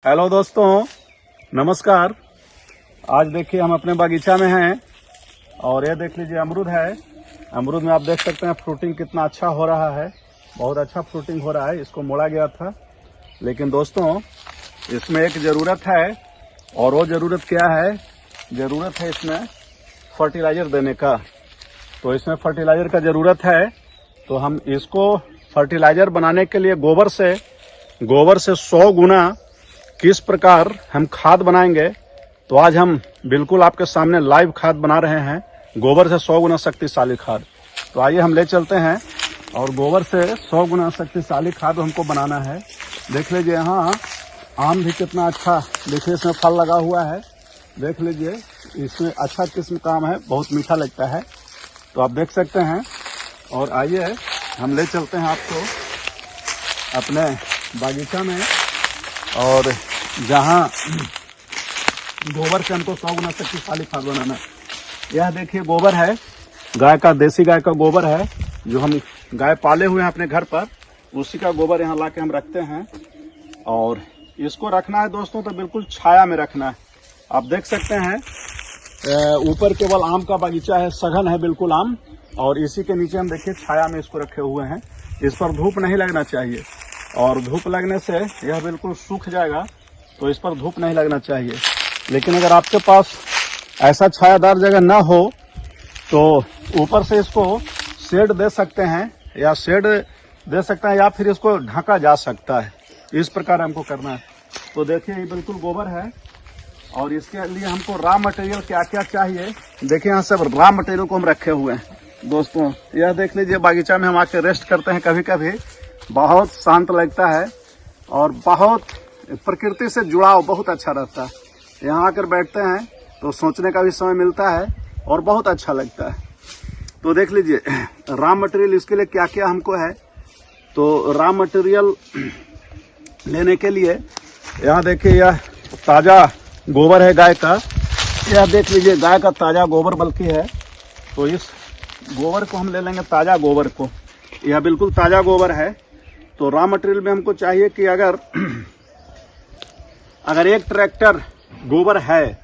Hello दोस्तों, नमस्कार। आज देखिए हम अपने बागीचा में हैं और ये देख लीजिए अमरूद है। अमरूद में आप देख सकते हैं फ्रूटिंग कितना अच्छा हो रहा है। बहुत अच्छा फ्रूटिंग हो रहा है। इसको मोड़ा गया था, लेकिन दोस्तों इसमें एक ज़रूरत है। और वो ज़रूरत क्या है? ज़रूरत है इसमें फर्टिलाइज़र देने का। तो इसमें फर्टिलाइज़र का ज़रूरत है। तो हम इसको फर्टिलाइज़र बनाने के लिए गोबर से 100 गुना किस प्रकार हम खाद बनाएंगे, तो आज हम बिल्कुल आपके सामने लाइव खाद बना रहे हैं। गोबर से 100 गुना शक्तिशाली खाद। तो आइए हम ले चलते हैं और गोबर से 100 गुना शक्तिशाली खाद हमको बनाना है। देख लीजिए यहाँ आम भी कितना अच्छा, देखिए इसमें फल लगा हुआ है। देख लीजिए इसमें अच्छा किस्म का आम है, बहुत मीठा लगता है। तो आप देख सकते हैं। और आइए हम ले चलते हैं आपको अपने बागीचा में, और जहाँ गोबर से हमको 100 गुना शक्तिशाली खाद बनाना है। यह देखिए गोबर है, गाय का, देसी गाय का गोबर है, जो हम गाय पाले हुए हैं अपने घर पर। उसी का गोबर यहाँ ला के हम रखते हैं। और इसको रखना है दोस्तों तो बिल्कुल छाया में रखना है। आप देख सकते हैं ऊपर केवल आम का बागीचा है, सघन है बिल्कुल आम। और इसी के नीचे हम देखिए छाया में इसको रखे हुए हैं। इस पर धूप नहीं लगना चाहिए, और धूप लगने से यह बिल्कुल सूख जाएगा। तो इस पर धूप नहीं लगना चाहिए। लेकिन अगर आपके पास ऐसा छायादार जगह ना हो तो ऊपर से इसको शेड दे सकते हैं, या शेड दे सकते हैं, या फिर इसको ढका जा सकता है। इस प्रकार हमको करना है। तो देखिए ये बिल्कुल गोबर है, और इसके लिए हमको रॉ मटेरियल क्या क्या चाहिए। देखिए यहाँ सब रॉ मटेरियल को हम रखे हुए हैं दोस्तों। यह देख लीजिए बागीचा में हम आके रेस्ट करते हैं कभी कभी। बहुत शांत लगता है और बहुत प्रकृति से जुड़ाव बहुत अच्छा रहता है। यहाँ आकर बैठते हैं तो सोचने का भी समय मिलता है और बहुत अच्छा लगता है। तो देख लीजिए रॉ मटेरियल इसके लिए क्या क्या हमको है। तो रॉ मटेरियल लेने के लिए यहाँ देखिए यह ताज़ा गोबर है गाय का। यह देख लीजिए गाय का ताज़ा गोबर बल्कि है। तो इस गोबर को हम ले लेंगे, ताज़ा गोबर को। यह बिल्कुल ताज़ा गोबर है। तो रॉ मटेरियल में हमको चाहिए कि अगर एक ट्रैक्टर गोबर है,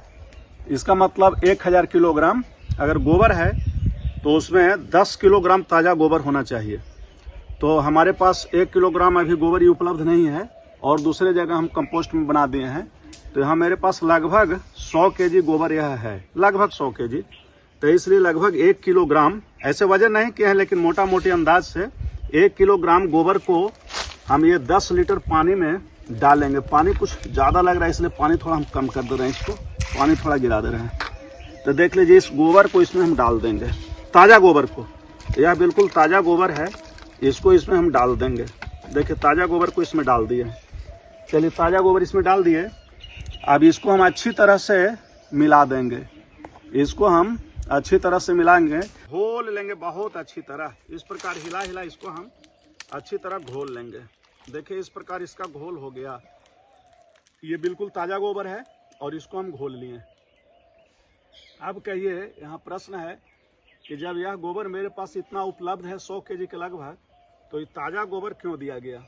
इसका मतलब 1000 किलोग्राम अगर गोबर है, तो उसमें 10 किलोग्राम ताज़ा गोबर होना चाहिए। तो हमारे पास 1 किलोग्राम अभी गोबर ही उपलब्ध नहीं है, और दूसरे जगह हम कंपोस्ट में बना दिए हैं। तो यहाँ मेरे पास लगभग 100 केजी गोबर यह है, लगभग 100 केजी। तो इसलिए लगभग 1 किलोग्राम, ऐसे वजन नहीं किए हैं लेकिन मोटा मोटी अंदाज से 1 किलोग्राम गोबर को हम ये 10 लीटर पानी में डालेंगे। पानी कुछ ज़्यादा लग रहा है, इसलिए पानी थोड़ा हम कम कर दे रहे हैं, इसको पानी थोड़ा गिरा दे रहे हैं। तो देख लीजिए इस गोबर को इसमें हम डाल देंगे, ताज़ा गोबर को। यह बिल्कुल ताज़ा गोबर है, इसको इसमें हम डाल देंगे। देखिए ताज़ा गोबर को इसमें डाल दिए। चलिए ताज़ा गोबर इसमें डाल दिए। अब इसको हम अच्छी तरह से मिला देंगे। इसको हम अच्छी तरह से मिलाएंगे, घोल लेंगे बहुत अच्छी तरह। इस प्रकार हिला हिला इसको हम अच्छी तरह घोल लेंगे। देखिए इस प्रकार इसका घोल हो गया। ये बिल्कुल ताज़ा गोबर है और इसको हम घोल लिए। अब कहिए यहाँ प्रश्न है कि जब यह गोबर मेरे पास इतना उपलब्ध है 100 केजी के लगभग, तो ये ताज़ा गोबर क्यों दिया गया?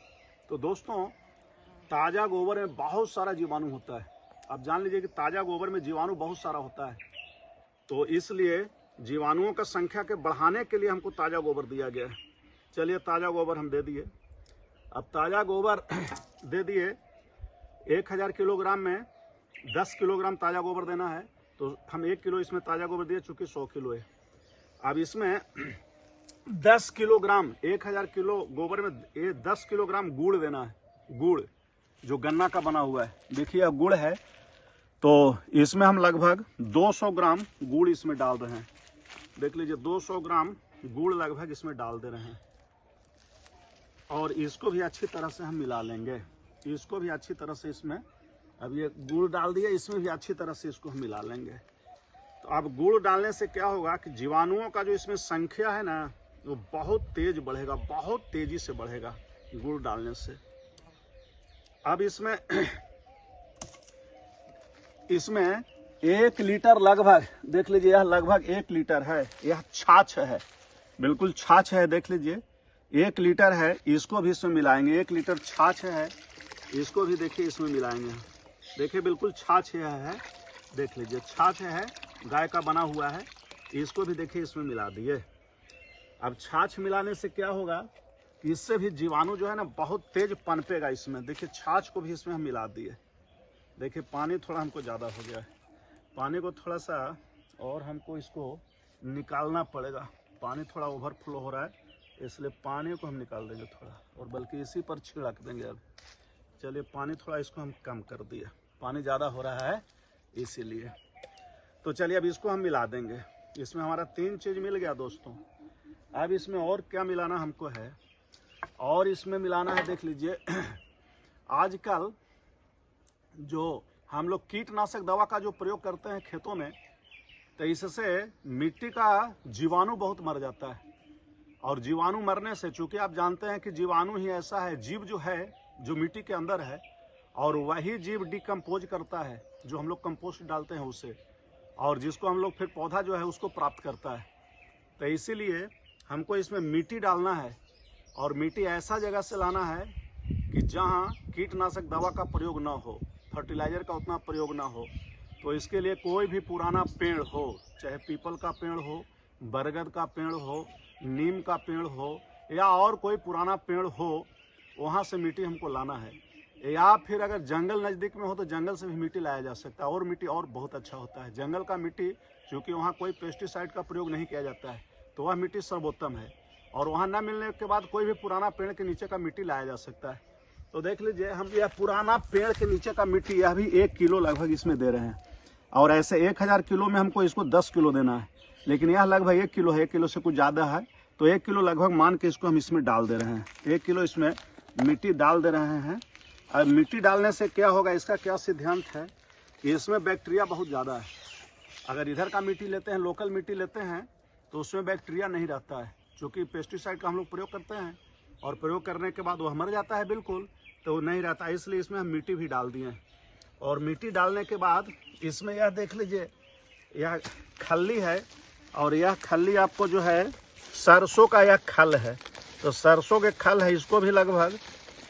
तो दोस्तों ताज़ा गोबर में बहुत सारा जीवाणु होता है। आप जान लीजिए कि ताज़ा गोबर में जीवाणु बहुत सारा होता है। तो इसलिए जीवाणुओं का संख्या के बढ़ाने के लिए हमको ताज़ा गोबर दिया गया है। चलिए ताज़ा गोबर हम दे दिए। अब ताज़ा गोबर दे दिए। 1000 किलोग्राम में 10 किलोग्राम ताज़ा गोबर देना है, तो हम 1 किलो इसमें ताज़ा गोबर दिए, चूँकि 100 किलो है। अब इसमें 10 किलोग्राम, 1000 किलो गोबर में 10 किलोग्राम गुड़ देना है। गुड़ जो गन्ना का बना हुआ है, देखिए यह गुड़ है। तो इसमें हम लगभग 200 ग्राम गुड़ इसमें डाल रहे हैं। देख लीजिए 200 ग्राम गुड़ लगभग इसमें डाल दे रहे हैं। और इसको भी अच्छी तरह से हम मिला लेंगे। इसको भी अच्छी तरह से इसमें, अब ये गुड़ डाल दिया, इसमें भी अच्छी तरह से इसको हम मिला लेंगे। तो अब गुड़ डालने से क्या होगा कि जीवाणुओं का जो इसमें संख्या है ना, वो बहुत तेज बढ़ेगा, बहुत तेजी से बढ़ेगा गुड़ डालने से। अब इसमें 1 लीटर लगभग, देख लीजिए यह लगभग 1 लीटर है। यह छाछ है, बिल्कुल छाछ है। देख लीजिए 1 लीटर है, इसको भी इसमें मिलाएंगे। 1 लीटर छाछ है, इसको भी देखिए इसमें मिलाएंगे। देखिए बिल्कुल छाछ है, देख लीजिए छाछ है, गाय का बना हुआ है। इसको भी देखिए इसमें मिला दिए। अब छाछ मिलाने से क्या होगा कि इससे भी जीवाणु जो है ना बहुत तेज पनपेगा इसमें। देखिए छाछ को भी इसमें हम मिला दिए। देखिए पानी थोड़ा हमको ज़्यादा हो गया है, पानी को थोड़ा सा और हमको इसको निकालना पड़ेगा। पानी थोड़ा ओवरफ्लो हो रहा है, इसलिए पानी को हम निकाल देंगे थोड़ा, और बल्कि इसी पर छिड़क देंगे। अब चलिए पानी थोड़ा इसको हम कम कर दिए, पानी ज़्यादा हो रहा है इसीलिए। तो चलिए अब इसको हम मिला देंगे। इसमें हमारा 3 चीज़ मिल गया दोस्तों। अब इसमें और क्या मिलाना हमको है, और इसमें मिलाना है, देख लीजिए आजकल जो हम लोग कीटनाशक दवा का जो प्रयोग करते हैं खेतों में, तो इससे मिट्टी का जीवाणु बहुत मर जाता है। और जीवाणु मरने से, चूंकि आप जानते हैं कि जीवाणु ही ऐसा है, जीव जो है जो मिट्टी के अंदर है, और वही जीव डिकम्पोज करता है, जो हम लोग कंपोस्ट डालते हैं उसे, और जिसको हम लोग फिर पौधा जो है उसको प्राप्त करता है। तो इसीलिए हमको इसमें मिट्टी डालना है, और मिट्टी ऐसा जगह से लाना है कि जहाँ कीटनाशक दवा का प्रयोग ना हो, फर्टिलाइजर का उतना प्रयोग ना हो। तो इसके लिए कोई भी पुराना पेड़ हो, चाहे पीपल का पेड़ हो, बरगद का पेड़ हो, नीम का पेड़ हो, या और कोई पुराना पेड़ हो, वहाँ से मिट्टी हमको लाना है। या फिर अगर जंगल नज़दीक में हो तो जंगल से भी मिट्टी लाया जा सकता है, और मिट्टी और बहुत अच्छा होता है। जंगल का मिट्टी, क्योंकि वहाँ कोई पेस्टिसाइड का प्रयोग नहीं किया जाता है, तो वह मिट्टी सर्वोत्तम है। और वहाँ न मिलने के बाद कोई भी पुराना पेड़ के नीचे का मिट्टी लाया जा सकता है। तो देख लीजिए हम यह पुराना पेड़ के नीचे का मिट्टी, यह भी 1 किलो लगभग इसमें दे रहे हैं। और ऐसे 1000 किलो में हमको इसको 10 किलो देना है, लेकिन यह लगभग 1 किलो है, 1 किलो से कुछ ज़्यादा है, तो 1 किलो लगभग मान के इसको हम इसमें डाल दे रहे हैं। 1 किलो इसमें मिट्टी डाल दे रहे हैं। और मिट्टी डालने से क्या होगा, इसका क्या सिद्धांत है कि इसमें बैक्टीरिया बहुत ज़्यादा है। अगर इधर का मिट्टी लेते हैं, लोकल मिट्टी लेते हैं, तो उसमें बैक्टीरिया नहीं रहता है, क्योंकि पेस्टिसाइड का हम लोग प्रयोग करते हैं, और प्रयोग करने के बाद वह मर जाता है बिल्कुल, तो वो नहीं रहता। इसलिए इसमें हम मिट्टी भी डाल दिए। और मिट्टी डालने के बाद इसमें यह देख लीजिए, यह खल्ली है, और यह खल्ली आपको जो है सरसों का यह खल है, तो सरसों के खल है, इसको भी लगभग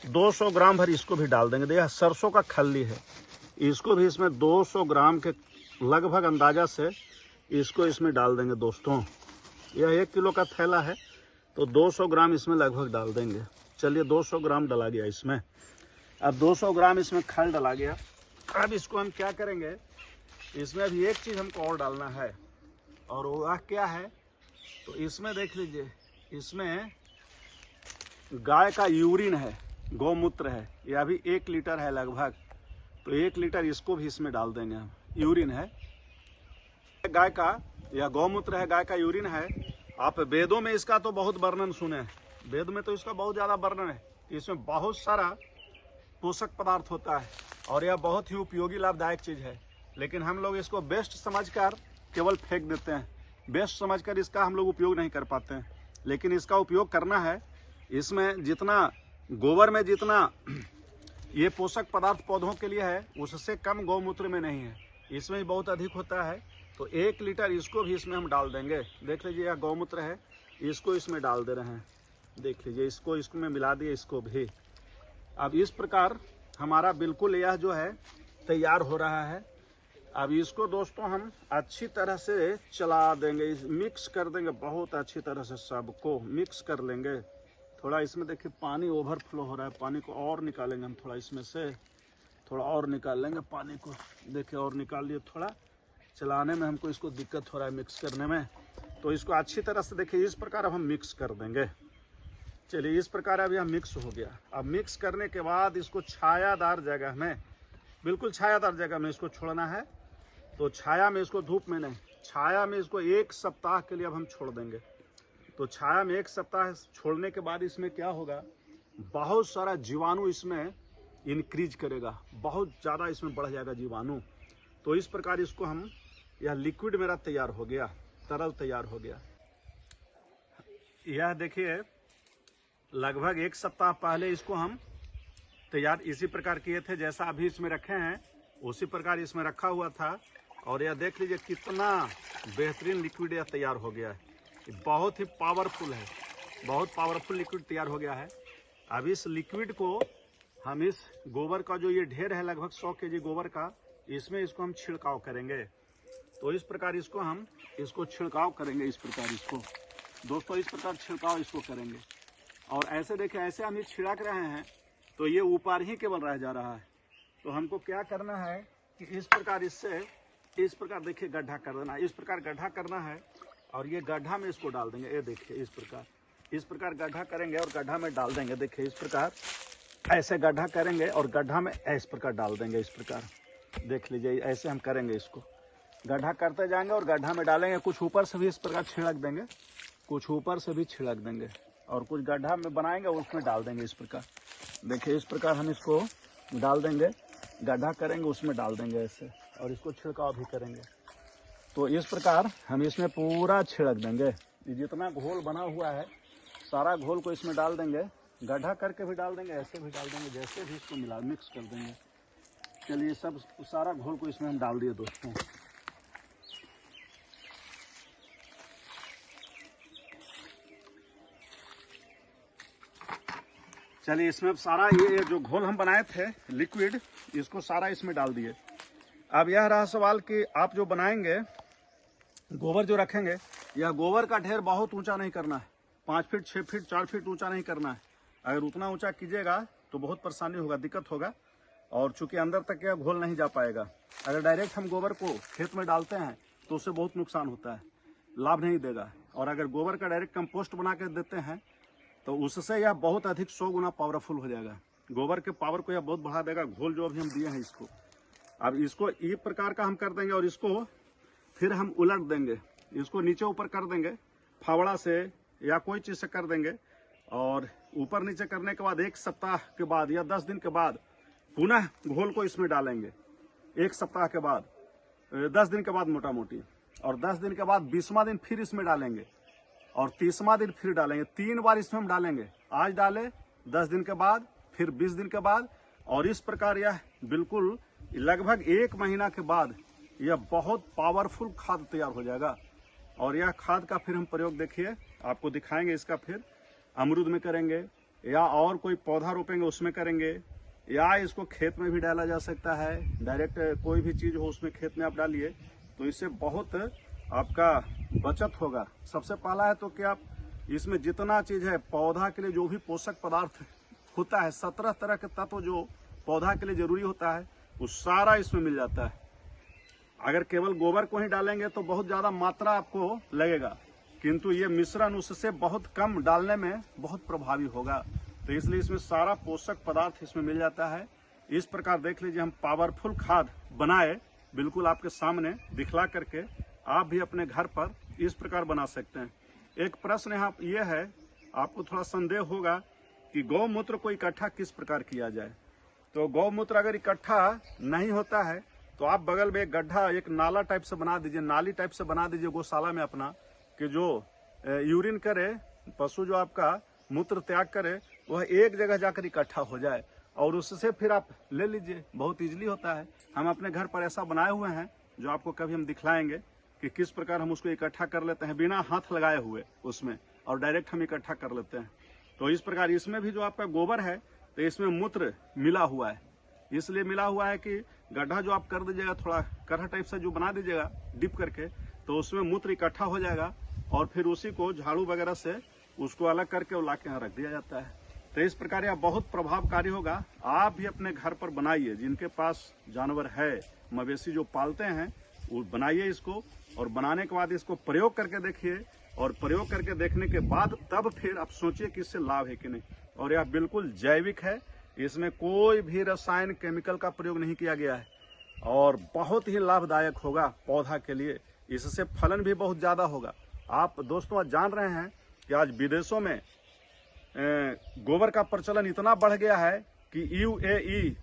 200 ग्राम भर इसको भी डाल देंगे। यह सरसों का खल्ली है, इसको भी इसमें 200 ग्राम के लगभग अंदाजा से इसको इसमें डाल देंगे दोस्तों। यह 1 किलो का थैला है, तो 200 ग्राम इसमें लगभग डाल देंगे। चलिए 200 ग्राम डला गया इसमें। अब 200 ग्राम इसमें खल डला गया। अब इसको हम क्या करेंगे, इसमें अभी एक चीज़ हमको और डालना है, और वह क्या है, तो इसमें देख लीजिए, इसमें गाय का यूरिन है, गौमूत्र है, यह भी 1 लीटर है लगभग, तो 1 लीटर इसको भी इसमें डाल देंगे हम। यूरिन है गाय का, यह गौमूत्र है, गाय का यूरिन है। आप वेदों में इसका तो बहुत वर्णन सुने, वेद में तो इसका बहुत ज़्यादा वर्णन है। इसमें बहुत सारा पोषक पदार्थ होता है, और यह बहुत ही उपयोगी लाभदायक चीज़ है। लेकिन हम लोग इसको बेस्ट समझकर केवल फेंक देते हैं, बेस्ट समझकर इसका हम लोग उपयोग नहीं कर पाते हैं। लेकिन इसका उपयोग करना है। इसमें जितना गोबर में जितना ये पोषक पदार्थ पौधों के लिए है, उससे कम गौमूत्र में नहीं है, इसमें बहुत अधिक होता है। तो 1 लीटर इसको भी इसमें हम डाल देंगे। देख लीजिए यह गौमूत्र है, इसको इसमें डाल दे रहे हैं। देख लीजिए इसको में मिला दिए, इसको भी। अब इस प्रकार हमारा बिल्कुल यह जो है तैयार हो रहा है। अब इसको दोस्तों हम अच्छी तरह से चला देंगे, मिक्स कर देंगे, बहुत अच्छी तरह से सबको मिक्स कर लेंगे। थोड़ा इसमें देखिए पानी ओवरफ्लो हो रहा है, पानी को और निकालेंगे हम, थोड़ा इसमें से थोड़ा और निकाल लेंगे पानी को। देखिए और निकाल लिए, थोड़ा चलाने में हमको इसको दिक्कत हो रहा है मिक्स करने में। तो इसको अच्छी तरह से देखिए इस प्रकार अब हम मिक्स कर देंगे। चलिए इस प्रकार अभी हम मिक्स हो गया। अब मिक्स करने के बाद इसको छायादार जगह में, बिल्कुल छायादार जगह में इसको छोड़ना है। तो छाया में इसको, धूप में नहीं, छाया में इसको 1 सप्ताह के लिए अब हम छोड़ देंगे। तो छाया में 1 सप्ताह छोड़ने के बाद इसमें क्या होगा, बहुत सारा जीवाणु इसमें इंक्रीज करेगा, बहुत ज़्यादा इसमें बढ़ जाएगा जीवाणु। तो इस प्रकार इसको हम, यह लिक्विड मेरा तैयार हो गया, तरल तैयार हो गया। यह देखिए लगभग 1 सप्ताह पहले इसको हम तैयार इसी प्रकार किए थे, जैसा अभी इसमें रखे हैं उसी प्रकार इसमें रखा हुआ था। और यह देख लीजिए कितना बेहतरीन लिक्विड यह तैयार हो गया है। बहुत ही पावरफुल है, बहुत पावरफुल लिक्विड तैयार हो गया है। अब इस लिक्विड को हम इस गोबर का जो ये ढेर है लगभग 100 केजी गोबर का, इसमें इसको हम छिड़काव करेंगे। तो इस प्रकार इसको छिड़काव करेंगे। इस प्रकार इसको दोस्तों इस प्रकार छिड़काव इसको करेंगे। और ऐसे देखें, ऐसे हम ये छिड़क रहे हैं तो ये ऊपर ही केवल रह जा रहा है। तो हमको क्या करना है कि इस प्रकार इससे इस प्रकार देखिए गड्ढा कर देना, इस प्रकार गड्ढा करना है और ये गड्ढा में इसको डाल देंगे। ये देखिए इस प्रकार गड्ढा करेंगे और गड्ढा में डाल देंगे। देखिए इस प्रकार ऐसे गड्ढा करेंगे और गड्ढा में इस प्रकार डाल देंगे। इस प्रकार देख लीजिए, ऐसे हम करेंगे। इसको गड्ढा करते जाएंगे और गड्ढा में डालेंगे। कुछ ऊपर से भी इस प्रकार छिड़क देंगे, कुछ ऊपर से भी छिड़क देंगे और कुछ गड्ढा में बनाएंगे उसमें डाल देंगे। इस प्रकार देखिए, इस प्रकार हम इसको डाल देंगे, गड्ढा करेंगे उसमें डाल देंगे ऐसे, और इसको छिड़काव भी करेंगे। तो इस प्रकार हम इसमें पूरा छिड़क देंगे। जितना घोल बना हुआ है सारा घोल को इसमें डाल देंगे, गड्ढा करके भी डाल देंगे, ऐसे भी डाल देंगे, जैसे भी इसको मिक्स कर देंगे। चलिए सब सारा घोल को इसमें हम डाल दिए दोस्तों। चलिए इसमें सारा ये जो घोल हम बनाए थे लिक्विड, इसको सारा इसमें डाल दिए। अब यह रहा सवाल कि आप जो बनाएंगे गोबर जो रखेंगे, यह गोबर का ढेर बहुत ऊंचा नहीं करना है। 5 फीट 6 फीट 4 फीट ऊंचा नहीं करना है। अगर उतना ऊंचा कीजिएगा तो बहुत परेशानी होगा, दिक्कत होगा, और चूंकि अंदर तक यह घोल नहीं जा पाएगा। अगर डायरेक्ट हम गोबर को खेत में डालते हैं तो उससे बहुत नुकसान होता है, लाभ नहीं देगा। और अगर गोबर का डायरेक्ट कंपोस्ट बना के देते हैं तो उससे यह बहुत अधिक 100 गुना पावरफुल हो जाएगा। गोबर के पावर को यह बहुत बढ़ा देगा, घोल जो अभी हम दिए हैं इसको। अब इसको एक प्रकार का हम कर देंगे और इसको फिर हम उलट देंगे, इसको नीचे ऊपर कर देंगे फावड़ा से या कोई चीज से कर देंगे। और ऊपर नीचे करने के बाद 1 सप्ताह के बाद या 10 दिन के बाद पुनः घोल को इसमें डालेंगे। 1 सप्ताह के बाद 10 दिन के बाद मोटा मोटी, और 10 दिन के बाद 20वां दिन फिर इसमें डालेंगे और 30वां दिन फिर डालेंगे। 3 बार इसमें हम डालेंगे। आज डाले 10 दिन के बाद, फिर 20 दिन के बाद, और इस प्रकार यह बिल्कुल लगभग 1 महीना के बाद यह बहुत पावरफुल खाद तैयार हो जाएगा। और यह खाद का फिर हम प्रयोग देखिए आपको दिखाएंगे। इसका फिर अमरूद में करेंगे या और कोई पौधा रोपेंगे उसमें करेंगे, या इसको खेत में भी डाला जा सकता है। डायरेक्ट कोई भी चीज हो उसमें खेत में आप डालिए तो इससे बहुत आपका बचत होगा। सबसे पहला है तो कि आप इसमें जितना चीज है पौधा के लिए, जो भी पोषक पदार्थ होता है, 17 तरह के तत्व जो पौधा के लिए जरूरी होता है वो सारा इसमें मिल जाता है। अगर केवल गोबर को ही डालेंगे तो बहुत ज्यादा मात्रा आपको लगेगा, किंतु ये मिश्रण उससे बहुत कम डालने में बहुत प्रभावी होगा। तो इसलिए इसमें सारा पोषक पदार्थ इसमें मिल जाता है। इस प्रकार देख लीजिए हम पावरफुल खाद बनाए, बिल्कुल आपके सामने दिखला करके आप भी अपने घर पर इस प्रकार बना सकते हैं। एक प्रश्न यहाँ ये है, आपको थोड़ा संदेह होगा कि गौमूत्र को इकट्ठा किस प्रकार किया जाए। तो गौमूत्र अगर इकट्ठा नहीं होता है तो आप बगल में एक गड्ढा, एक नाला टाइप से बना दीजिए, नाली टाइप से बना दीजिए गौशाला में अपना, कि जो यूरिन करे, पशु जो आपका मूत्र त्याग करे, वह एक जगह जाकर इकट्ठा हो जाए और उससे फिर आप ले लीजिए। बहुत इजीली होता है। हम अपने घर पर ऐसा बनाए हुए हैं जो आपको कभी हम दिखलाएंगे कि किस प्रकार हम उसको इकट्ठा कर लेते हैं बिना हाथ लगाए हुए उसमें, और डायरेक्ट हम इकट्ठा कर लेते हैं। तो इस प्रकार इसमें भी जो आपका गोबर है तो इसमें मूत्र मिला हुआ है। इसलिए मिला हुआ है कि गड्ढा जो आप कर दीजिएगा, थोड़ा करहा टाइप से जो बना दीजिएगा डिप करके, तो उसमें मूत्र इकट्ठा हो जाएगा और फिर उसी को झाड़ू वगैरह से उसको अलग करके वो लाके यहाँ रख दिया जाता है। तो इस प्रकार यह बहुत प्रभावकारी होगा। आप भी अपने घर पर बनाइए, जिनके पास जानवर है, मवेशी जो पालते हैं, वो बनाइए इसको, और बनाने के बाद इसको प्रयोग करके देखिए, और प्रयोग करके देखने के बाद तब फिर आप सोचिए कि इससे लाभ है कि नहीं। और यह बिल्कुल जैविक है, इसमें कोई भी रसायन केमिकल का प्रयोग नहीं किया गया है और बहुत ही लाभदायक होगा पौधा के लिए। इससे फलन भी बहुत ज्यादा होगा। आप दोस्तों आज जान रहे हैं कि आज विदेशों में गोबर का प्रचलन इतना बढ़ गया है कि UAE,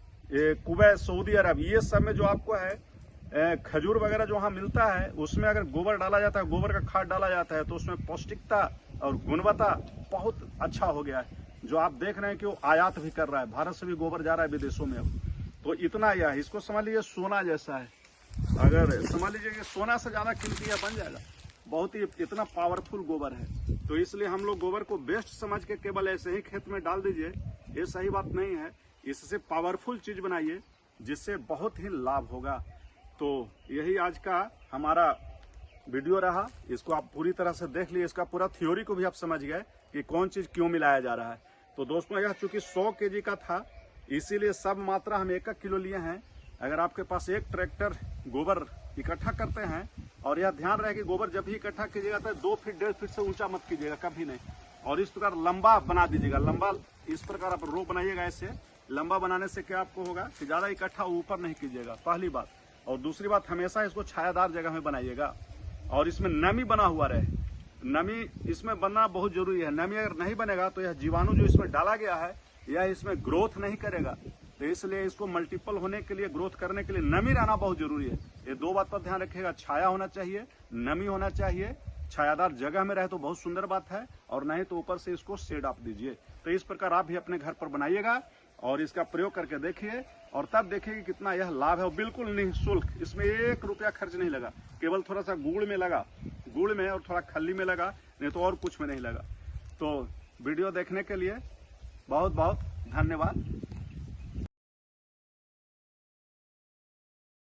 कुवैत, सऊदी अरब, ये सब में जो आपको है खजूर वगैरह जो वहाँ मिलता है, उसमें अगर गोबर डाला जाता है, गोबर का खाद डाला जाता है, तो उसमें पौष्टिकता और गुणवत्ता बहुत अच्छा हो गया है। जो आप देख रहे हैं कि वो आयात भी कर रहा है, भारत से भी गोबर जा रहा है विदेशों में। अब तो इतना यह है, इसको समझ लीजिए सोना जैसा है। अगर समझ लीजिए कि सोना से ज्यादा कीमती यह बन जाएगा, बहुत ही इतना पावरफुल गोबर है। तो इसलिए हम लोग गोबर को बेस्ट समझ के केवल ऐसे ही खेत में डाल दीजिए, ये सही बात नहीं है। इससे पावरफुल चीज बनाइए जिससे बहुत ही लाभ होगा। तो यही आज का हमारा वीडियो रहा। इसको आप पूरी तरह से देख लिए, इसका पूरा थ्योरी को भी आप समझ गए कि कौन चीज क्यों मिलाया जा रहा है। तो दोस्तों यह चूंकि 100 kg का था, इसीलिए सब मात्रा हम 1 किलो लिए हैं। अगर आपके पास एक ट्रैक्टर गोबर इकट्ठा करते हैं, और यह ध्यान रहे कि गोबर जब भी इकट्ठा कीजिएगा तो 2 फीट 1.5 फीट से ऊंचा मत कीजिएगा कभी नहीं, और इस प्रकार लंबा बना दीजिएगा। लंबा इस प्रकार आप रो बनाइएगा। ऐसे लंबा बनाने से क्या आपको होगा कि ज्यादा इकट्ठा ऊपर नहीं कीजिएगा, पहली बात। और दूसरी बात, हमेशा इसको छायादार जगह में बनाइएगा और इसमें नमी बना हुआ रहे। नमी इसमें बनना बहुत जरूरी है। नमी अगर नहीं बनेगा तो यह जीवाणु जो इसमें डाला गया है यह इसमें ग्रोथ नहीं करेगा। तो इसलिए इसको मल्टीपल होने के लिए, ग्रोथ करने के लिए नमी रहना बहुत जरूरी है। ये 2 बात पर ध्यान रखिएगा, छाया होना चाहिए, नमी होना चाहिए। छायादार जगह में रहे तो बहुत सुंदर बात है, और नहीं तो ऊपर से इसको शेड आप दीजिए। तो इस प्रकार आप भी अपने घर पर बनाइएगा और इसका प्रयोग करके देखिए, और तब देखिए कि कितना यह लाभ है। और बिल्कुल निःशुल्क, इसमें 1 रुपया खर्च नहीं लगा, केवल थोड़ा सा गुड़ में लगा, गुड़ में और थोड़ा खल्ली में लगा, नहीं तो और कुछ में नहीं लगा। तो वीडियो देखने के लिए बहुत बहुत धन्यवाद।